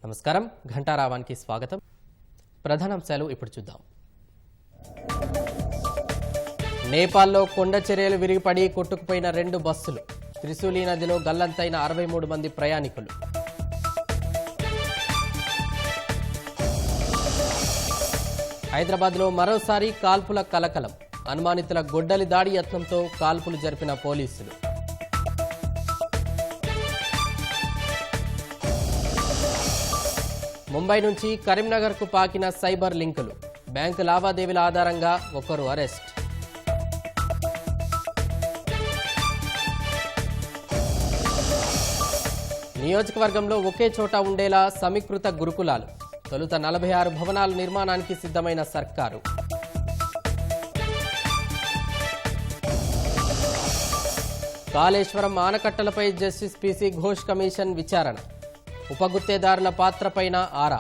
నమస్కారం ఘంటారావానికి స్వాగతం. ప్రధానాంశాలు ఇప్పుడు చూద్దాం. నేపాల్లో కొండ చర్యలు విరిగిపడి కొట్టుకుపోయిన 2 బస్సులు. త్రిశూలి నదిలో గల్లంతైన 63 మంది ప్రయాణికులు. హైదరాబాద్లో మరోసారి కాల్పుల కలకలం. అనుమానితుల గొడ్డలి దాడి యత్నంతో కాల్పులు జరిపిన పోలీసులు. ముంబై నుంచి కరీంనగర్కు పాకిన సైబర్ లింకులు. బ్యాంకు లావాదేవీల ఆధారంగా ఒకరు అరెస్ట్. నియోజకవర్గంలో ఒకే చోట ఉండేలా సమీకృత గురుకులాలు. తొలుత 46 భవనాల నిర్మాణానికి సిద్ధమైన సర్కారు. కాళేశ్వరం ఆనకట్టలపై జస్టిస్ పిసి ఘోష్ కమిషన్ విచారణ. ఉపగుత్తేదారుల పాత్రపైన ఆరా.